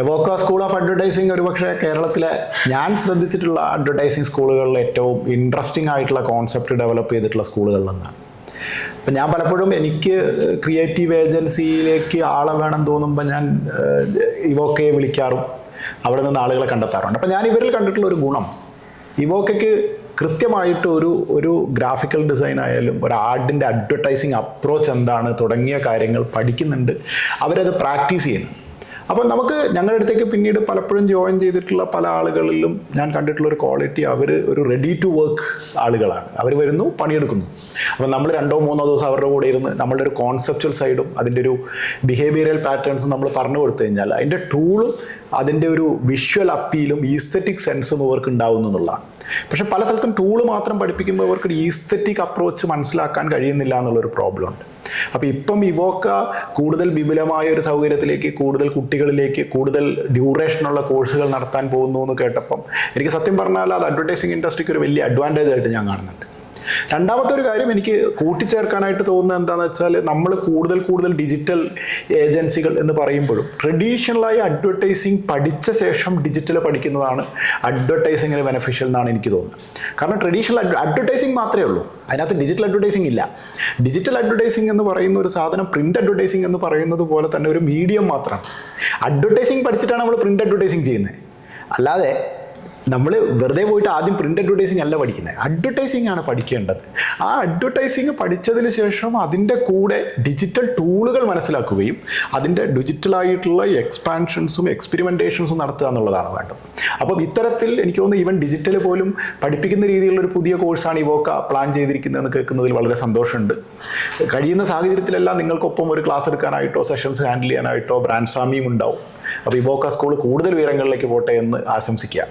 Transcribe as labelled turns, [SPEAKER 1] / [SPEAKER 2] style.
[SPEAKER 1] എവോക്ക school of advertising ഒരുപക്ഷെ കേരളത്തിലെ ഞാൻ ശ്രദ്ധിച്ചിട്ടുള്ള അഡ്വർടൈസിങ് സ്കൂളുകളിൽ ഏറ്റവും ഇൻട്രസ്റ്റിംഗ് ആയിട്ടുള്ള കോൺസെപ്റ്റ് ഡെവലപ്പ് ചെയ്തിട്ടുള്ള സ്കൂളുകളിലൊന്നാണ്. അപ്പം ഞാൻ പലപ്പോഴും എനിക്ക് ക്രിയേറ്റീവ് ഏജൻസിയിലേക്ക് ആളെ വേണം തോന്നുമ്പോൾ ഞാൻ ഇവോക്കയെ വിളിക്കാറും അവിടെ നിന്ന് ആളുകളെ കണ്ടെത്താറുണ്ട്. അപ്പം ഞാൻ ഇവരിൽ കണ്ടിട്ടുള്ള ഒരു ഗുണം, ഇവോക്കയ്ക്ക് കൃത്യമായിട്ട് ഒരു ഗ്രാഫിക്കൽ ഡിസൈൻ ആയാലും ഒരു ആർട്ടിൻ്റെ അഡ്വർടൈസിങ് അപ്രോച്ച് എന്താണ് തുടങ്ങിയ കാര്യങ്ങൾ പഠിക്കുന്നുണ്ട്, അവരത് പ്രാക്ടീസ് ചെയ്യുന്നു. അപ്പോൾ നമുക്ക് ഞങ്ങളുടെ അടുത്തേക്ക് പിന്നീട് പലപ്പോഴും ജോയിൻ ചെയ്തിട്ടുള്ള പല ആളുകളിലും ഞാൻ കണ്ടിട്ടുള്ള ഒരു ക്വാളിറ്റി, അവർ ഒരു റെഡി ടു വർക്ക് ആളുകളാണ്. അവർ വരുന്നു, പണിയെടുക്കുന്നു. അപ്പോൾ നമ്മൾ 2-3 ദിവസം അവരുടെ കൂടെ ഇരുന്ന് നമ്മളുടെ ഒരു കോൺസെപ്ച്വൽ സൈഡും അതിൻ്റെ ഒരു ബിഹേവിയറൽ പാറ്റേൺസും നമ്മൾ പറഞ്ഞു കൊടുത്തു കഴിഞ്ഞാൽ അതിൻ്റെ ടൂളും അതിൻ്റെ ഒരു വിഷ്വൽ അപ്പീലും ഈസ്തെറ്റിക് സെൻസും അവർക്ക് ഉണ്ടാവുന്നു എന്നുള്ളതാണ്. പക്ഷേ പല സ്ഥലത്തും ടൂള് മാത്രം പഠിപ്പിക്കുമ്പോൾ അവർക്കൊരു ഈസ്തെറ്റിക് അപ്രോച്ച് മനസ്സിലാക്കാൻ കഴിയുന്നില്ല എന്നുള്ളൊരു പ്രോബ്ലം ഉണ്ട്. അപ്പോൾ ഇപ്പം ഇവോക്ക കൂടുതൽ വിപുലമായ ഒരു സൗകര്യത്തിലേക്ക്, കൂടുതൽ കുട്ടികളിലേക്ക്, കൂടുതൽ ഡ്യൂറേഷനുള്ള കോഴ്സുകൾ നടത്താൻ പോകുന്നു എന്ന് കേട്ടപ്പം എനിക്ക് സത്യം പറഞ്ഞാൽ അത് അഡ്വർടൈസിങ് ഇൻഡസ്ട്രിക്ക് ഒരു വലിയ അഡ്വാൻറ്റേജ് ആയിട്ട് ഞാൻ കാണുന്നുണ്ട്. രണ്ടാമത്തെ ഒരു കാര്യം എനിക്ക് കൂട്ടിച്ചേർക്കാനായിട്ട് തോന്നുന്നത് എന്താണെന്ന് വെച്ചാൽ, നമ്മൾ കൂടുതൽ ഡിജിറ്റൽ ഏജൻസികൾ എന്ന് പറയുമ്പോഴും ട്രഡീഷണലായി അഡ്വർടൈസിങ് പഠിച്ച ശേഷം ഡിജിറ്റൽ പഠിക്കുന്നതാണ് അഡ്വർടൈസിങ്ങിന് ബെനഫിഷ്യൽ എന്നാണ് എനിക്ക് തോന്നുന്നത്. കാരണം ട്രഡീഷണൽ അഡ്വർടൈസിങ് മാത്രമേ ഉള്ളൂ, അതിനകത്ത് ഡിജിറ്റൽ അഡ്വർടൈസിങ് ഇല്ല. ഡിജിറ്റൽ അഡ്വർടൈസിങ് എന്ന് പറയുന്ന ഒരു സാധനം പ്രിൻ്റ് അഡ്വർടൈസിങ് എന്ന് പറയുന്നത് പോലെ തന്നെ ഒരു മീഡിയം മാത്രമാണ്. അഡ്വർടൈസിങ് പഠിച്ചിട്ടാണ് നമ്മൾ പ്രിൻ്റ് അഡ്വർടൈസിങ് ചെയ്യുന്നത്. അല്ലാതെ നമ്മൾ വെറുതെ പോയിട്ട് ആദ്യം പ്രിൻ്റ് അഡ്വർടൈസിങ് അല്ല പഠിക്കുന്നത്, അഡ്വർടൈസിങ് ആണ് പഠിക്കേണ്ടത്. ആ അഡ്വർടൈസിങ് പഠിച്ചതിന് ശേഷം അതിൻ്റെ കൂടെ ഡിജിറ്റൽ ടൂളുകൾ മനസ്സിലാക്കുകയും അതിൻ്റെ ഡിജിറ്റലായിട്ടുള്ള എക്സ്പാൻഷൻസും എക്സ്പെരിമെൻറ്റേഷൻസും നടത്തുക എന്നുള്ളതാണ് വേണ്ടത്. അപ്പം ഇത്തരത്തിൽ എനിക്ക് തോന്നുന്നു ഈവൻ ഡിജിറ്റൽ പോലും പഠിപ്പിക്കുന്ന രീതിയിലുള്ളൊരു പുതിയ കോഴ്സാണ് ഇവോക്ക പ്ലാൻ ചെയ്തിരിക്കുന്നതെന്ന് കേൾക്കുന്നതിൽ വളരെ സന്തോഷമുണ്ട്. കഴിയുന്ന സാഹചര്യത്തിലെല്ലാം നിങ്ങൾക്കൊപ്പം ഒരു ക്ലാസ് എടുക്കാനായിട്ടോ സെഷൻസ് ഹാൻഡിൽ ചെയ്യാനായിട്ടോ ബ്രാൻഡ് സാമിയും ഉണ്ടാവും. അപ്പോൾ ഇവോക്ക സ്കൂൾ കൂടുതൽ ഉയരങ്ങളിലേക്ക് പോട്ടെ എന്ന് ആശംസിക്കുക.